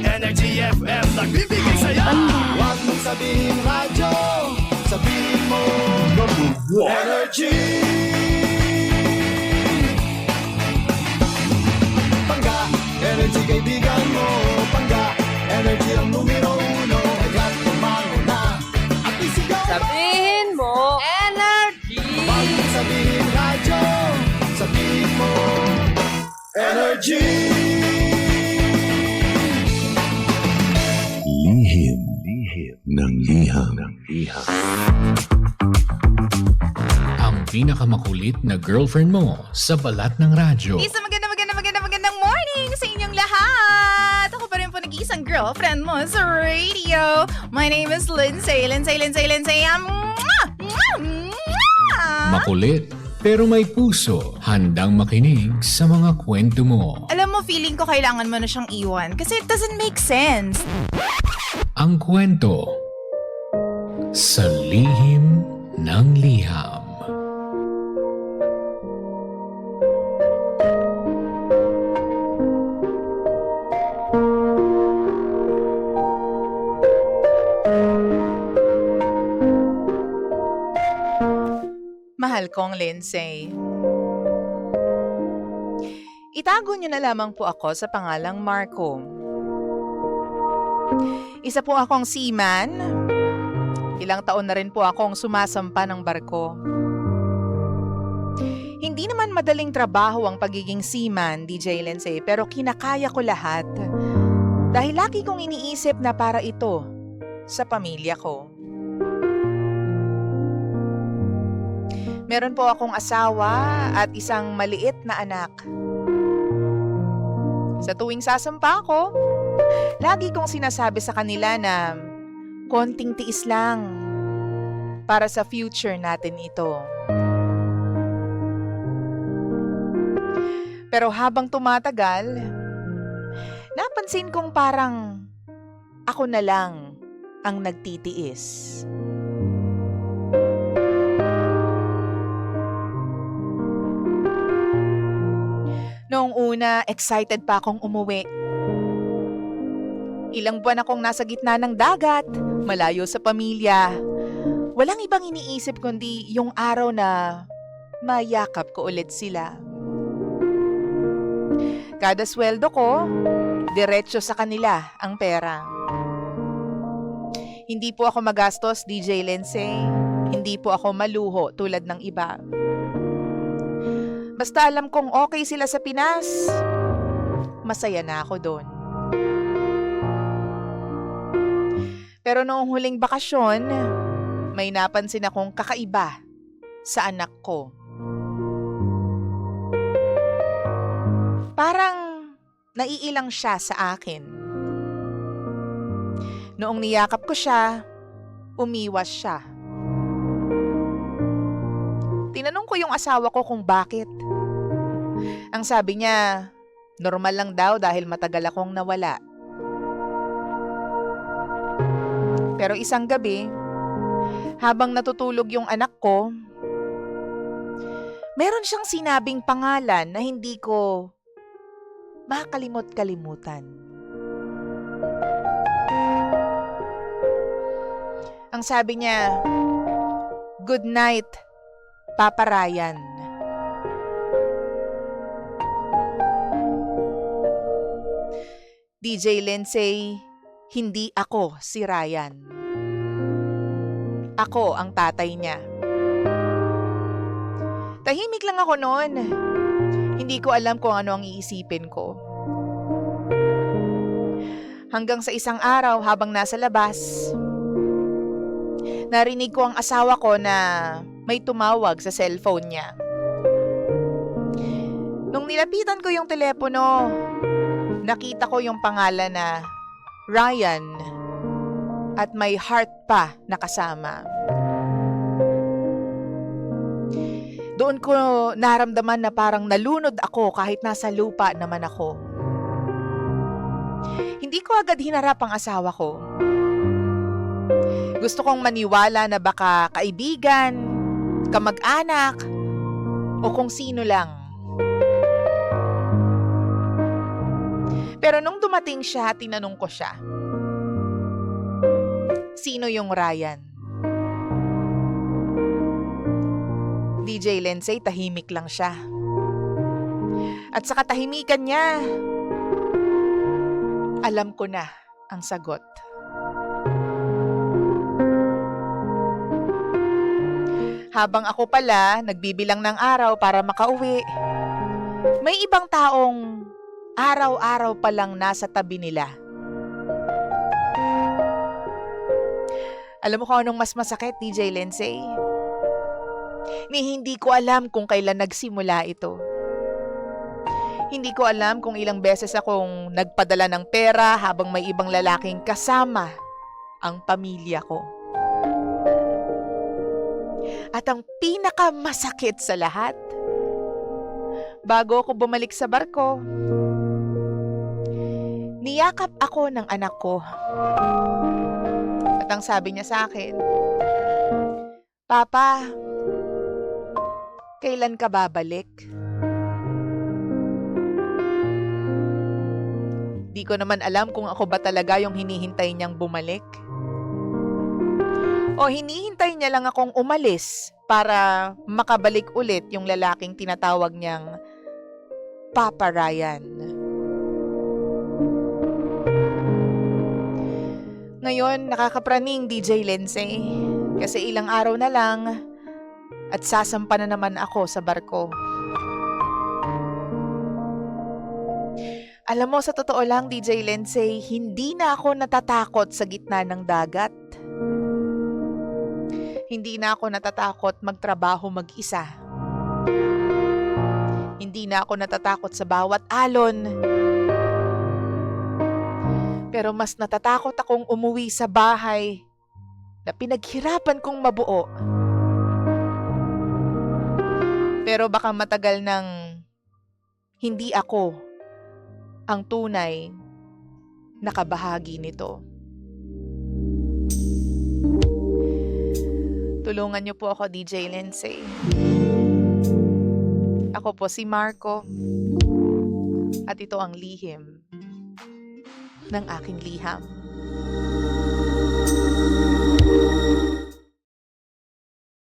Energy FM, nagbibigay saya. Huwag mong sabihin radyo, sabihin mo Energy. Pangga, energy kaibigan mo. Pangga, energy ang numero uno. Kaya't tumango na at isigaw. Sabihin mo, energy! Huwag mong sabihin radyo, sabihin mo Energy. Lihim ng liham. Ang pinakamakulit na girlfriend mo sa balat ng radyo. Isang magandang morning sa inyong lahat! Ako pa rin po nag-iisang girlfriend mo sa radio. My name is Lindsay. Makulit pero may puso, handang makinig sa mga kwento mo. Alam mo, feeling ko kailangan mo na siyang iwan kasi it doesn't make sense. Ang kwento sa lihim ng liham. Mahal kong Lindsay. Itago niyo na lamang po ako sa pangalang Marco. Isa po akong seaman. Ilang taon na rin po akong sumasampa ng barko. Hindi naman madaling trabaho ang pagiging seaman, DJ Lindsay, pero kinakaya ko lahat. Dahil lagi kong iniisip na para ito sa pamilya ko. Meron po akong asawa at isang maliit na anak. Sa tuwing sasampa ako, lagi kong sinasabi sa kanila na konting tiis lang para sa future natin ito. Pero habang tumatagal, napansin kong parang ako na lang ang nagtitiis. Noong una, excited pa akong umuwi. Ilang buwan akong nasa gitna ng dagat, malayo sa pamilya. Walang ibang iniisip kundi yung araw na mayakap ko ulit sila. Kada sweldo ko, diretso sa kanila ang pera. Hindi po ako magastos, DJ Lindsay. Hindi po ako maluho tulad ng iba. Basta alam kong okay sila sa Pinas, masaya na ako doon. Pero noong huling bakasyon, may napansin akong kakaiba sa anak ko. Parang naiilang siya sa akin. Noong niyakap ko siya, umiwas siya. Tinanong ko yung asawa ko kung bakit. Ang sabi niya, normal lang daw dahil matagal akong nawala. Pero isang gabi, habang natutulog yung anak ko, meron siyang sinabing pangalan na hindi ko makalimot-kalimutan. Ang sabi niya, "Good night, Papa Ryan." DJ Lindsay, hindi ako si Ryan. Ako ang tatay niya. Tahimik lang ako noon. Hindi ko alam kung ano ang iisipin ko. Hanggang sa isang araw habang nasa labas, narinig ko ang asawa ko na may tumawag sa cellphone niya. Nung nilapitan ko yung telepono, nakita ko yung pangalan na Ryan at may heart pa na kasama. Doon ko naramdaman na parang nalunod ako kahit nasa lupa naman ako. Hindi ko agad hinarap ang asawa ko. Gusto kong maniwala na baka kaibigan, kamag-anak, o kung sino lang. Pero nung dumating siya, tinanong ko siya, sino yung Ryan? DJ Lensei, tahimik lang siya. At sa katahimikan niya, alam ko na ang sagot. Habang ako pala nagbibilang ng araw para makauwi, may ibang taong araw-araw palang nasa tabi nila. Alam mo kung anong mas masakit, DJ Lensei? Ni hindi ko alam kung kailan nagsimula ito. Hindi ko alam kung ilang beses akong nagpadala ng pera habang may ibang lalaking kasama ang pamilya ko. At ang pinakamasakit sa lahat, bago ako bumalik sa barko, niyakap ako ng anak ko. At ang sabi niya sa akin, Papa, kailan ka babalik? Di ko naman alam kung ako ba talaga yung hinihintay niyang bumalik. O hinihintay niya lang akong umalis para makabalik ulit yung lalaking tinatawag niyang Papa Ryan. Ngayon, nakakapraning DJ Lensei kasi ilang araw na lang at sasampa na naman ako sa barko. Alam mo, sa totoo lang, DJ Lensei, hindi na ako natatakot sa gitna ng dagat. Hindi na ako natatakot magtrabaho mag-isa. Hindi na ako natatakot sa bawat alon. Pero mas natatakot akong umuwi sa bahay na pinaghirapan kong mabuo. Pero baka matagal nang hindi ako ang tunay na kabahagi nito. Tulungan niyo po ako, DJ Lensei. Ako po si Marco. At ito ang lihim ng aking liham.